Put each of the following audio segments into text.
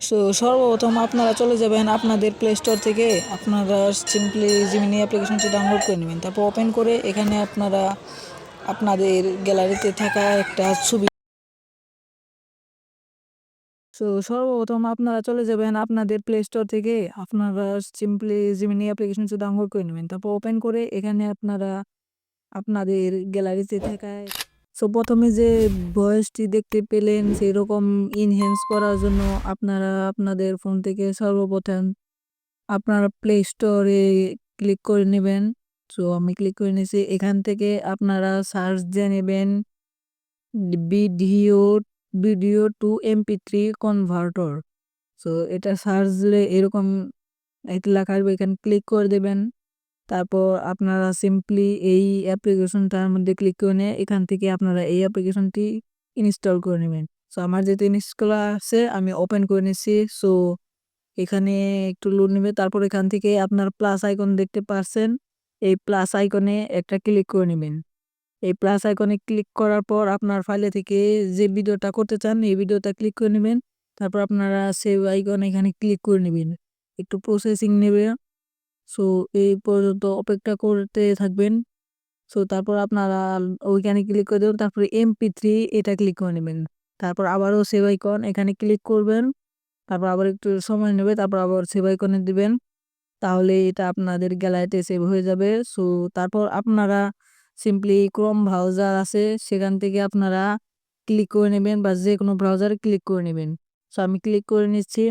সর্বপ্রথম আপনারা চলে যাবেন আপনাদের প্লে স্টোর থেকে। আপনারা সিম্পলি জিমিনি অ্যাপ্লিকেশনটি ডাউনলোড করে নেবেন। তারপর ওপেন করে এখানে আপনারা আপনাদের গ্যালারিতে থাকা একটা ছবি সর্বপ্রথম আপনারা চলে যাবেন আপনাদের প্লে স্টোর থেকে। আপনারা সিম্পলি জিমিনি অ্যাপ্লিকেশনটি ডাউনলোড করে নেবেন। তারপর ওপেন করে এখানে আপনারা আপনাদের গ্যালারিতে থাকা প্রথমে যে ভয়েসটি দেখতে পেলেন সেরকম ইনহ্যান্স করার জন্য আপনারা আপনাদের ফোন থেকে সর্বপ্রথম আপনারা প্লে স্টোরে ক্লিক করে নেবেন। আমি ক্লিক করে নিয়েছি। এখান থেকে আপনারা সার্চ দিয়ে নেবেন video video to MP3 converter. এটা সার্চ দিলে এরকম একটা লেখা আসবে, এখানে ক্লিক করে দেবেন। তারপর আপনারা সিম্পলি এই অ্যাপ্লিকেশনটার মধ্যে ক্লিক করে নিয়ে এখান থেকে আপনারা এই অ্যাপ্লিকেশনটি ইনস্টল করে নেবেন। আমার যেহেতু ইনস্টল আছে আমি ওপেন করে নিচ্ছি। এখানে একটু লোড নেবে। তারপর এখান থেকে আপনার প্লাস আইকন দেখতে পাচ্ছেন, এই প্লাস আইকনে একটা ক্লিক করে নেবেন। এই প্লাস আইকনে ক্লিক করার পর আপনার ফাইলে থেকে যে ভিডিওটা করতে চান এই ভিডিওটা ক্লিক করে নেবেন। তারপর আপনারা সেভ আইকন এখানে ক্লিক করে নেবেন। একটু প্রসেসিং নেবে। এই পর্যন্ত অপেক্ষা করতে থাকবেন। তারপর আপনারা ওইখানে ক্লিক করে দেবেন। তারপরে MP3 এটা ক্লিক করে নেবেন। তারপর আবারও সেভ আইকন এখানে ক্লিক করবেন। তারপর আবার একটু সময় নেবে। তারপর আবার সেভ আইকনে দিবেন। তাহলে এটা আপনাদের গ্যালারিতে সেভ হয়ে যাবে। তারপর আপনারা সিম্পলি ক্রোম ব্রাউজার আছে সেখান থেকে আপনারা ক্লিক করে নেবেন বা যে কোনো ব্রাউজারে ক্লিক করে নেবেন। আমি ক্লিক করে নিচ্ছি।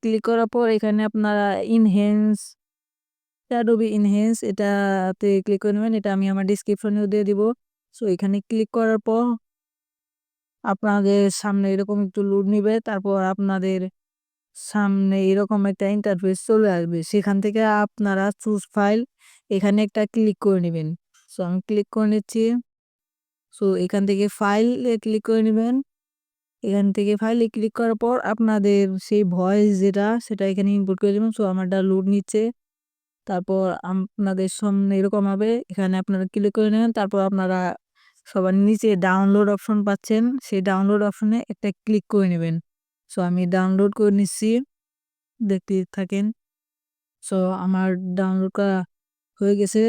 ক্লিক করার পর এখানে আপনারা ইনহ্যান্স অ্যাডোবি ইনহ্যান্স এটাতে ক্লিক করে নেবেন। এটা আমি আমার ডিসক্রিপশনেও দিয়ে দিব। এখানে ক্লিক করার পর আপনাদের সামনে এরকম একটু লোড নিবে। তারপর আপনাদের সামনে এরকম একটা ইন্টারফেস চলে আসবে। সেখান থেকে আপনারা চুজ ফাইল এখানে একটা ক্লিক করে নেবেন। আমি ক্লিক করে নিচ্ছি। এখান থেকে ফাইলে ক্লিক করে নেবেন। এখান থেকে ফাইলে ক্লিক করার পর আপনাদের সেই ভয়েস যেটা সেটা এখানে ইনপুট করে দেবেন। আমারটা লোড নিচ্ছে। তারপর আপনাদের সামনে এরকম হবে। এখানে আপনারা ক্লিক করে নেবেন। তারপর আপনারা সবার নিচে ডাউনলোড অপশন পাচ্ছেন, সেই ডাউনলোড অপশনে একটা ক্লিক করে নেবেন। আমি ডাউনলোড করে নিচ্ছি, দেখতে থাকেন। আমার ডাউনলোড করা হয়ে গেছে।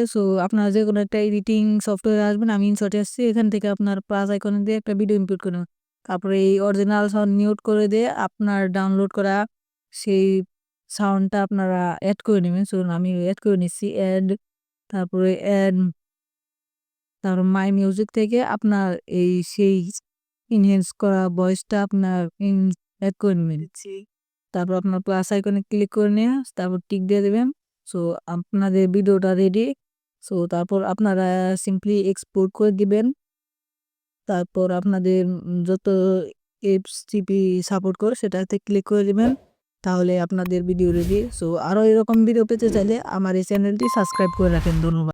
আপনারা যে কোনো একটা এডিটিং সফটওয়্যারে আসবেন, আমি ইনশটে আসছি। এখান থেকে আপনার প্লাস আইকনে দিয়ে একটা ভিডিও ইনপুট করুন। তারপরে এই অরিজিনাল সাউন্ড মিউট করে দিয়ে আপনার ডাউনলোড করা সেই সাউন্ডটা আপনারা অ্যাড করে নেবেন। আমি অ্যাড করে নিচ্ছি। তারপরে তারপর মাই মিউজিক থেকে আপনার সেই ইনহ্যান্স করা ভয়েসটা আপনার অ্যাড করে নেবেন। তারপর আপনার প্লাস আইকনে ক্লিক করে নিয়ে তারপর টিক দিয়ে দেবেন। আপনাদের ভিডিওটা রেডি। তারপর আপনারা সিম্পলি এক্সপোর্ট করে দিবেন। তারপর আপনাদের যত FTP সাপোর্ট করে সেটাতে ক্লিক করে দিবেন। তাহলে আপনাদের ভিডিও রেডি। আরও এরকম ভিডিও পেতে চাইলে আমার এই চ্যানেলটি সাবস্ক্রাইব করে রাখেন। ধন্যবাদ।